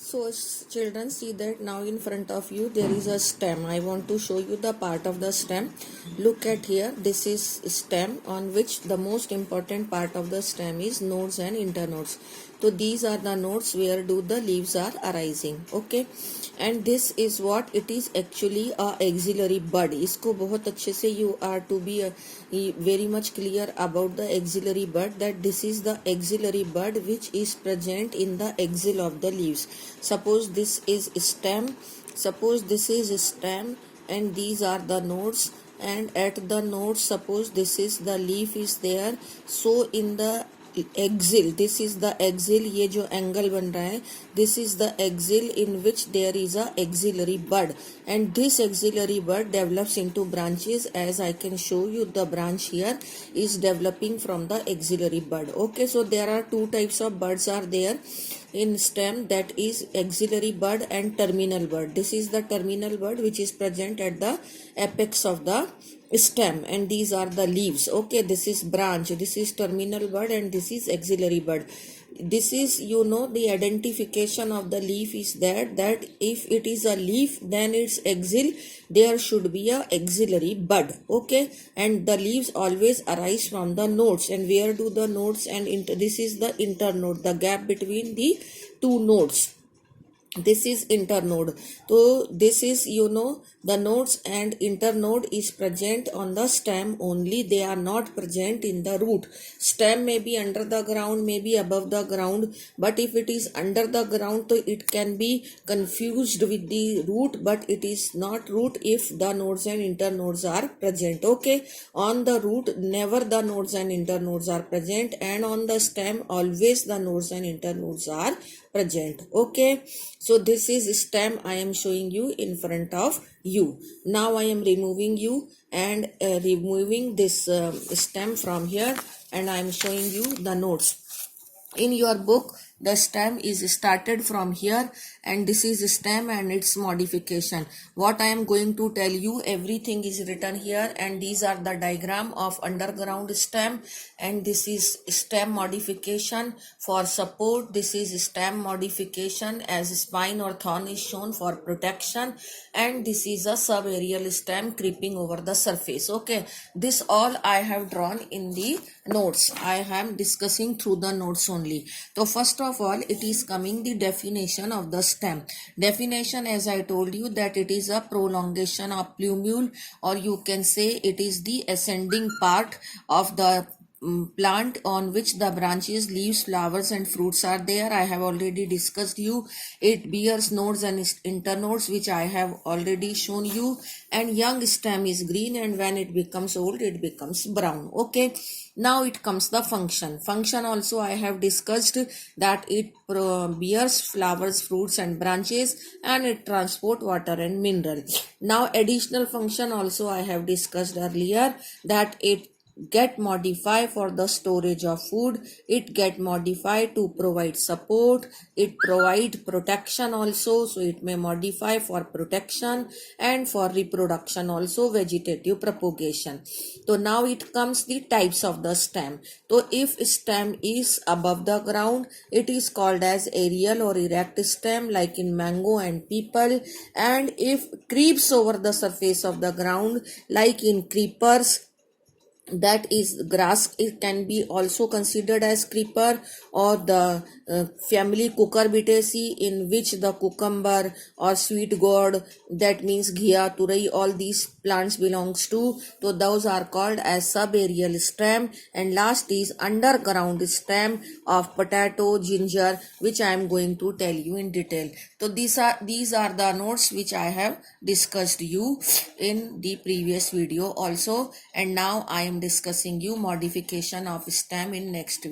So children, see that now in front of you there is a stem. I want to show you the part of the stem. Look at here, this is stem on which the most important part of the stem is nodes and internodes. So these are the nodes where do the leaves are arising. Okay, and this is what it is actually a auxiliary bud. इसको बहुत अच्छे से you are to be very much clear about the auxiliary bud, that this is the auxiliary bud which is present in the axil of the leaves. Suppose this is stem, and these are the nodes, and at the nodes suppose this is the leaf is there. So in the axil, this is the axil, ये जो angle बन रहा है, this is the axil in which there is a auxiliary bud, and this auxiliary bud develops into branches. As I can show you, the branch here is developing from the auxiliary bud. Okay, so there are two types of buds are there in stem, that is axillary bud and terminal bud. This is the terminal bud which is present at the apex of the stem, and these are the leaves. Okay, this is branch, this is terminal bud, and this is axillary bud. This is, you know, the identification of the leaf is that if it is a leaf, then its axil there should be a axillary bud. Okay, and the leaves always arise from the nodes. And where do the nodes and this is the internode, the gap between the two nodes. This is internode. So this is, you know, the nodes and internode is present on the stem only. They are not present in the root. Stem may be under the ground, may be above the ground, but if it is under the ground, so it can be confused with the root, but it is not root if the nodes and internodes are present. Okay, on the root never the nodes and internodes are present, and on the stem always the nodes and internodes are present. Okay, so this is stem I am showing you in front of you. Now I am removing you and removing this stem from here, and I am showing you the nodes. In your book, the stem is started from here, and this is stem and its modification. What I am going to tell you, everything is written here, and these are the diagram of underground stem, and this is stem modification for support. This is stem modification as spine or thorn is shown for protection, and this is a subaerial stem creeping over the surface. Okay, this all I have drawn in the notes. I am discussing through the notes only. So first of all, it is coming the definition of the stem. Definition, as I told you, that it is a prolongation of plumule, or you can say it is the ascending part of the plant on which the branches, leaves, flowers and fruits are there. I have already discussed you. It bears nodes and internodes, which I have already shown you, and young stem is green, and when it becomes old it becomes brown. Okay, now it comes the function. Function also I have discussed, that it bears flowers, fruits and branches, and it transport water and mineral. Now additional function also I have discussed earlier, that it get modified for the storage of food, it get modified to provide support, it provide protection also, so it may modify for protection and for reproduction also, vegetative propagation. So now it comes the types of the stem. So if stem is above the ground, it is called as aerial or erect stem, like in mango and people, and if creeps over the surface of the ground, like in creepers, that is grass, it can be also considered as creeper, or the family cucurbitaceae, in which the cucumber or sweet gourd, that means ghia, turai, all these plants belongs to. So those are called as subaerial stem. And last is underground stem of potato, ginger, which I am going to tell you in detail. So these are the notes which I have discussed you in the previous video also, and now I am discussing you modification of stem in next video.